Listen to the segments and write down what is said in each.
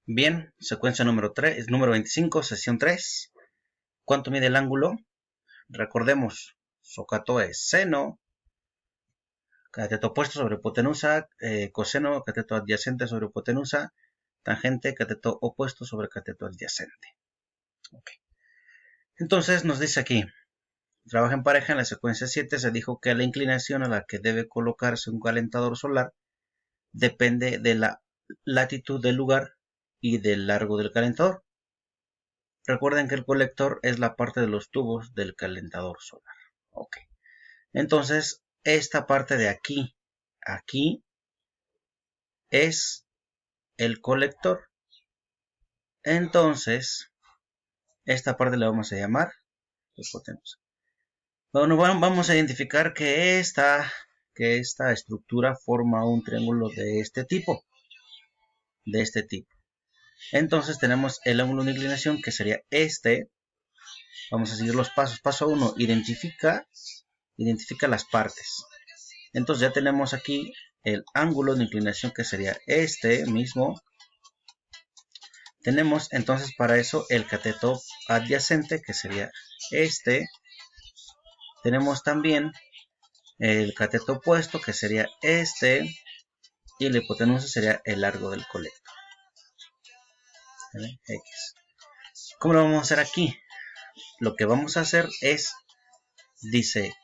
Bien, secuencia número 3, número 25, sesión 3. ¿Cuánto mide el ángulo? Recordemos, Socato es seno, cateto opuesto sobre hipotenusa, coseno, cateto adyacente sobre hipotenusa, tangente, cateto opuesto sobre cateto adyacente. Okay. Entonces nos dice aquí, trabaja en pareja. En la secuencia 7 se dijo que la inclinación a la que debe colocarse un calentador solar depende de la latitud del lugar y del largo del calentador. Recuerden que el colector es la parte de los tubos del calentador solar. Ok. Entonces, esta parte de aquí, es el colector. Entonces, esta parte la vamos a llamar hipotenusa. Bueno, vamos a identificar que esta estructura forma un triángulo de este tipo. Entonces tenemos el ángulo de inclinación, que sería este. Vamos a seguir los pasos. Paso 1, identifica las partes. Entonces ya tenemos aquí el ángulo de inclinación, que sería este mismo. Tenemos entonces para eso el cateto adyacente, que sería este. Tenemos también el cateto opuesto, que sería este. Y la hipotenusa sería el largo del colector. X. ¿Cómo lo vamos a hacer aquí? Lo que vamos a hacer es, dice,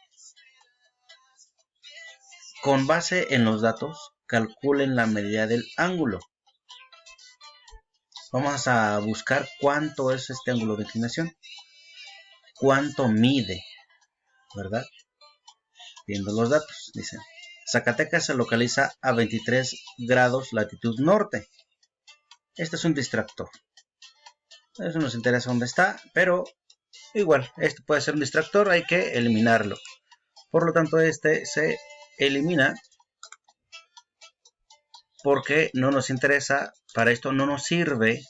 con base en los datos, calculen la medida del ángulo. Vamos a buscar cuánto es este ángulo de inclinación. Cuánto mide, ¿verdad? Viendo los datos, dicen. Zacatecas se localiza a 23 grados latitud norte. Este es un distractor. Eso nos interesa dónde está, pero igual, este puede ser un distractor, hay que eliminarlo. Por lo tanto, este se elimina porque no nos interesa, para esto no nos sirve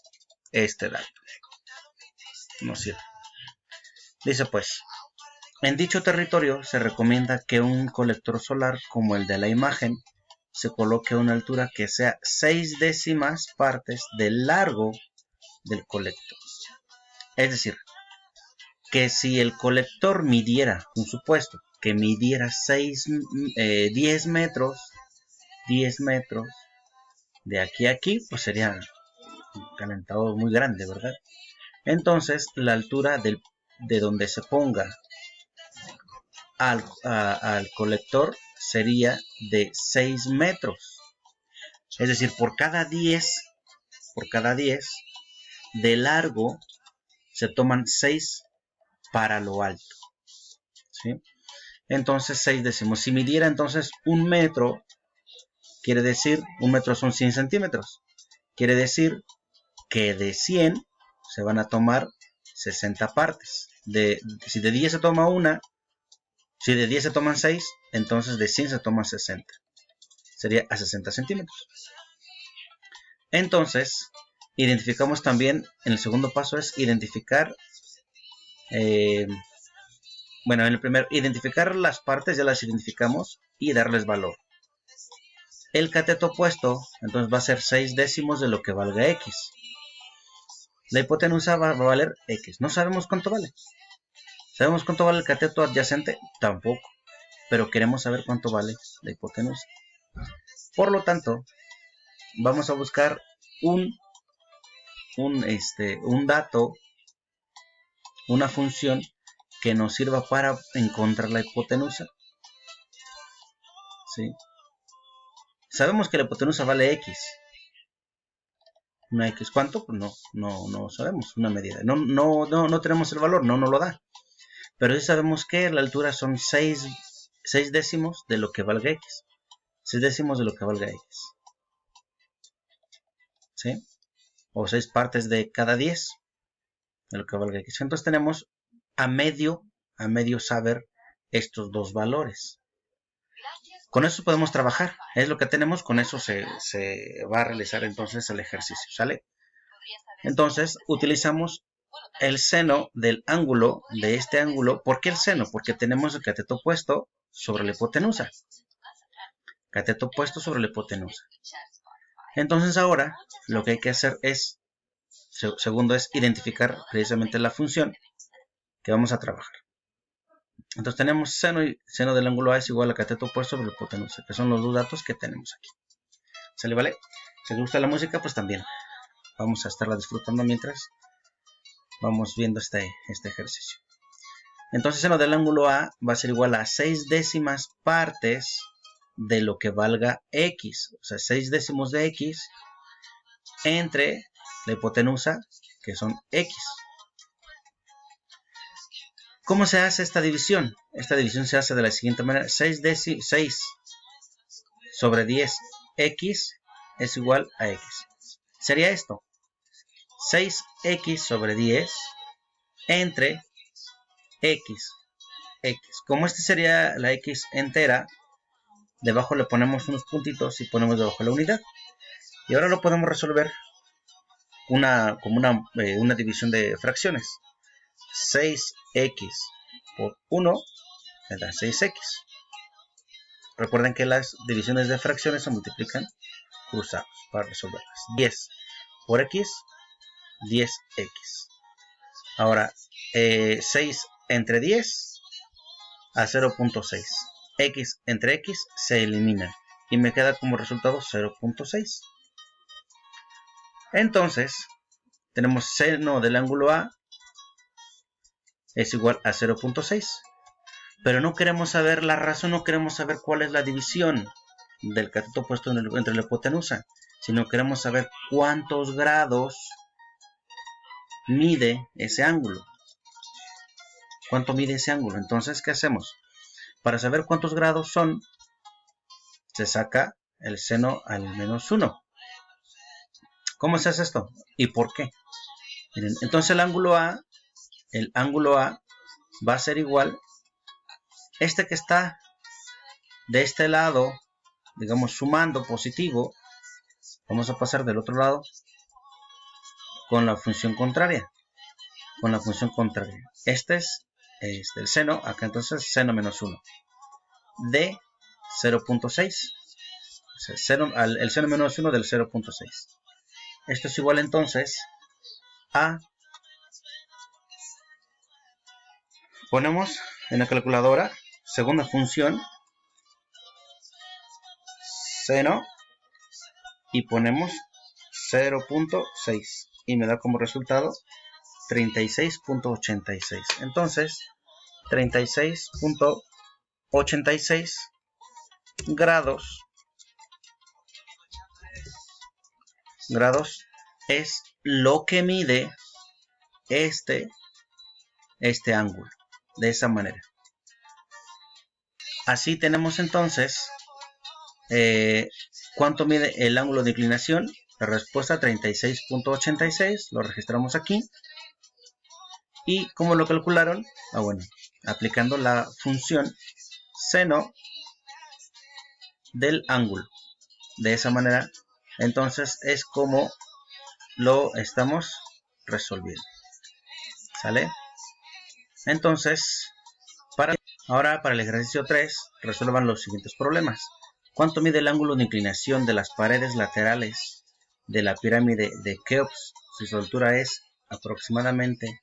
este dato. No sirve. Dice pues, en dicho territorio se recomienda que un colector solar como el de la imagen se coloque a una altura que sea 6 décimas partes del largo del colector. Es decir, que si el colector midiera, un supuesto, que midiera 10 metros, de aquí a aquí, pues sería un calentador muy grande, ¿verdad? Entonces, la altura de donde se ponga al colector sería de 6 metros. Es decir, por cada 10 de largo se toman 6 para lo alto. ¿Sí? Entonces 6 décimos. Si midiera entonces 1 metro, quiere decir, 1 metro son 100 centímetros. Quiere decir que de 100 se van a tomar 60 partes. Si de 10 se toma una, si de 10 se toman 6, entonces de 100 se toman 60. Sería a 60 centímetros. Entonces, identificamos también, en el segundo paso es identificar, bueno, en el primero, identificar las partes, ya las identificamos, y darles valor. El cateto opuesto, entonces va a ser 6 décimos de lo que valga X. La hipotenusa va a valer X. No sabemos cuánto vale. ¿Sabemos cuánto vale el cateto adyacente? Tampoco. Pero queremos saber cuánto vale la hipotenusa. Por lo tanto, vamos a buscar un dato, una función que nos sirva para encontrar la hipotenusa. ¿Sí? Sabemos que la hipotenusa vale X. Una X, ¿cuánto? Pues no sabemos, una medida. No tenemos el valor, no nos lo da. Pero sí sabemos que la altura son 6 décimos de lo que valga X. 6 décimos de lo que valga X. ¿Sí? O 6 partes de cada 10 de lo que valga X. Entonces tenemos a medio saber estos dos valores. Con eso podemos trabajar. Es lo que tenemos, con eso se va a realizar entonces el ejercicio. ¿Sale? Entonces utilizamos el seno del ángulo, de este ángulo. ¿Por qué el seno? Porque tenemos el cateto opuesto sobre la hipotenusa. Cateto opuesto sobre la hipotenusa. Entonces ahora lo que hay que hacer es segundo es identificar precisamente la función que vamos a trabajar. Entonces tenemos seno del ángulo A es igual a cateto opuesto sobre hipotenusa, que son los dos datos que tenemos aquí. ¿Sale, vale? Si les gusta la música, pues también vamos a estarla disfrutando mientras vamos viendo este ejercicio. Entonces seno del ángulo A va a ser igual a 6 décimas partes de lo que valga X. O sea, 6 décimos de X entre la hipotenusa, que son X. ¿Cómo se hace esta división? Esta división se hace de la siguiente manera. 6 sobre 10 X es igual a X. Sería esto. 6X sobre 10 entre X. Como este sería la X entera, debajo le ponemos unos puntitos y ponemos debajo la unidad. Y ahora lo podemos resolver como una división de fracciones. 6X por 1 me da 6X. Recuerden que las divisiones de fracciones se multiplican cruzados para resolverlas. 10 por X, 10X. Ahora, 6 entre 10 a 0.6. X entre X se elimina y me queda como resultado 0.6. Entonces, tenemos seno del ángulo A es igual a 0.6. Pero no queremos saber la razón, no queremos saber cuál es la división del cateto opuesto entre la hipotenusa, sino queremos saber cuántos grados mide ese ángulo. ¿Cuánto mide ese ángulo? Entonces, ¿qué hacemos? Para saber cuántos grados son, se saca el seno al menos 1. ¿Cómo se hace esto? ¿Y por qué? Miren, entonces el ángulo A va a ser igual, este que está de este lado, digamos sumando positivo, vamos a pasar del otro lado con la función contraria. Este es el seno, acá entonces seno menos 1 de 0.6. O sea, el seno menos 1 del 0.6. Esto es igual entonces a, ponemos en la calculadora, segunda función, seno, y ponemos 0.6 y me da como resultado 36.86. Entonces 36.86 grados es lo que mide este ángulo, de esa manera. Así tenemos entonces ¿cuánto mide el ángulo de inclinación? La respuesta 36.86, lo registramos aquí. ¿Y cómo lo calcularon? Bueno, aplicando la función seno del ángulo. De esa manera, entonces es como lo estamos resolviendo. ¿Sale? Entonces, ahora para el ejercicio 3, resuelvan los siguientes problemas. ¿Cuánto mide el ángulo de inclinación de las paredes laterales de la pirámide de Keops? Si su altura es aproximadamente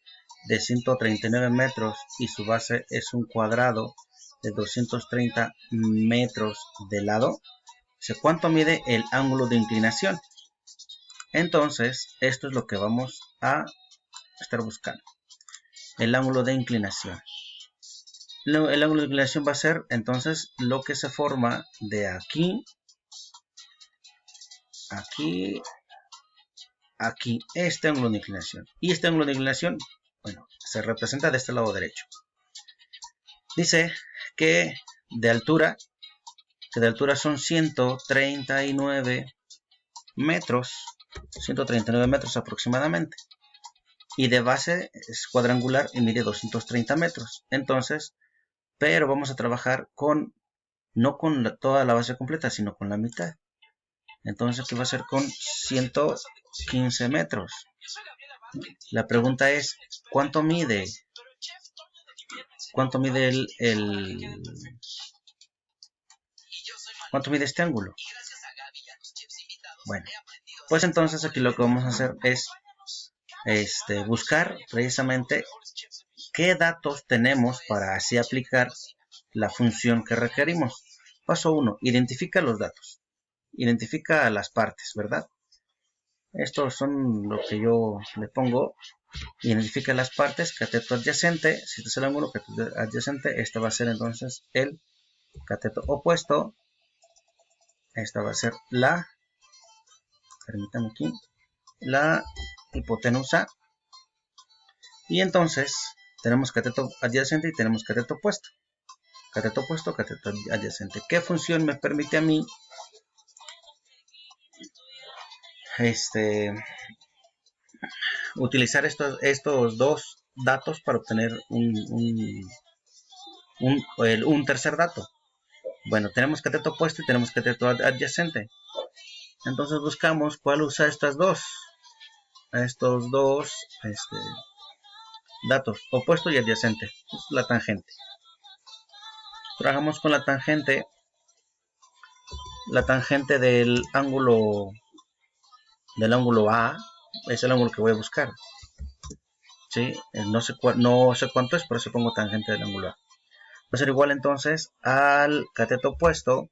de 139 metros y su base es un cuadrado de 230 metros de lado. ¿Cuánto mide el ángulo de inclinación? Entonces, esto es lo que vamos a estar buscando. El ángulo de inclinación. El ángulo de inclinación va a ser entonces lo que se forma de aquí, aquí, este ángulo de inclinación. Y este ángulo de inclinación, bueno, se representa de este lado derecho. Dice que de altura son 139 metros aproximadamente. Y de base es cuadrangular y mide 230 metros. Entonces, pero vamos a trabajar no con toda la base completa, sino con la mitad. Entonces aquí va a ser con 115 metros. La pregunta es, ¿cuánto mide cuánto mide este ángulo? Bueno, pues entonces aquí lo que vamos a hacer es buscar precisamente qué datos tenemos para así aplicar la función que requerimos. Paso 1, identifica los datos. Identifica las partes, ¿verdad? Estos son lo que yo le pongo. Identifica las partes, cateto adyacente. Si este es el ángulo, cateto adyacente. Este va a ser entonces el cateto opuesto. Esta va a ser la, permítanme aquí, la hipotenusa. Y entonces tenemos cateto adyacente y tenemos cateto opuesto. Cateto opuesto, cateto adyacente. ¿Qué función me permite a mí utilizar estos dos datos para obtener un tercer dato? Bueno, tenemos cateto opuesto y tenemos cateto adyacente. Entonces buscamos cuál usa estos dos datos, opuesto y adyacente. Es la tangente. Trabajamos con la tangente del ángulo A. Es el ángulo que voy a buscar. ¿Sí? No sé cuánto es, por eso pongo tangente del ángulo A. Va a ser igual entonces al cateto opuesto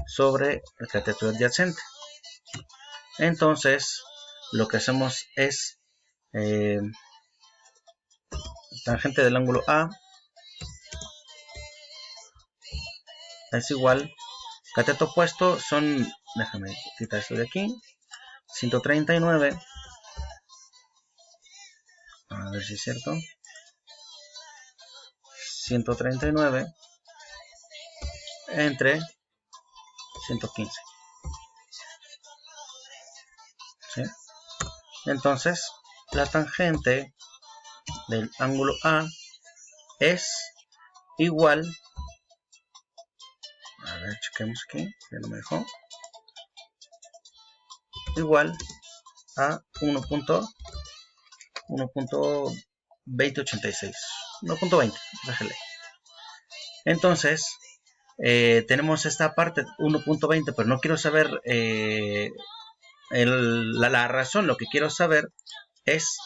sobre el cateto adyacente. Entonces lo que hacemos es tangente del ángulo A es igual, cateto opuesto son, déjame quitar esto de aquí, 139, a ver si es cierto, 139 entre 115. ¿Sí? Entonces la tangente del ángulo A es igual, a ver, chequemos aquí, ya no me dejó, igual a 1.2086, 1.20, déjale. Entonces tenemos esta parte 1.20, pero no quiero saber la razón. Lo que quiero saber es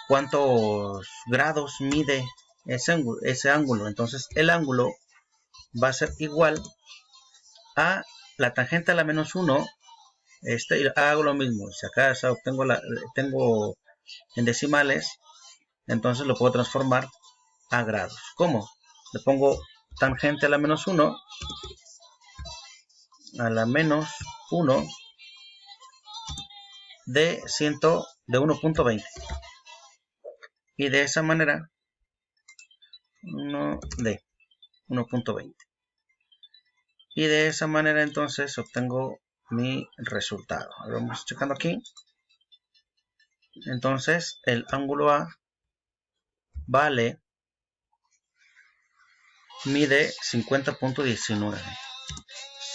cuántos grados mide ese ángulo. Entonces el ángulo va a ser igual a la tangente a la menos 1. Hago lo mismo. Si acá tengo en decimales, entonces lo puedo transformar a grados. ¿Cómo? Le pongo tangente a la menos 1 a la menos 1 de 1.20. Y de esa manera 1.20. Y de esa manera entonces obtengo mi resultado. Ahora vamos checando aquí. Entonces el ángulo A mide 50.19.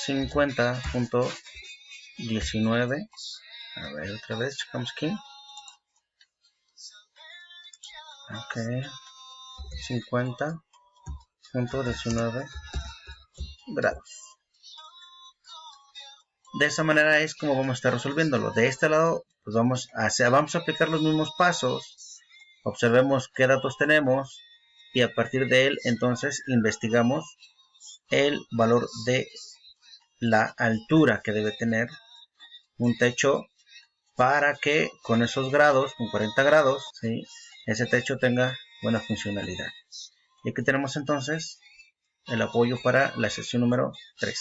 50.19. A ver, otra vez, checamos aquí. Ok. 50.19 grados. De esa manera es como vamos a estar resolviéndolo. De este lado, pues vamos a aplicar los mismos pasos. Observemos qué datos tenemos y a partir de él, entonces, investigamos el valor de la altura que debe tener un techo para que con esos grados, con 40 grados, ¿sí?, ese techo tenga buena funcionalidad. Y aquí tenemos entonces el apoyo para la sesión número 3.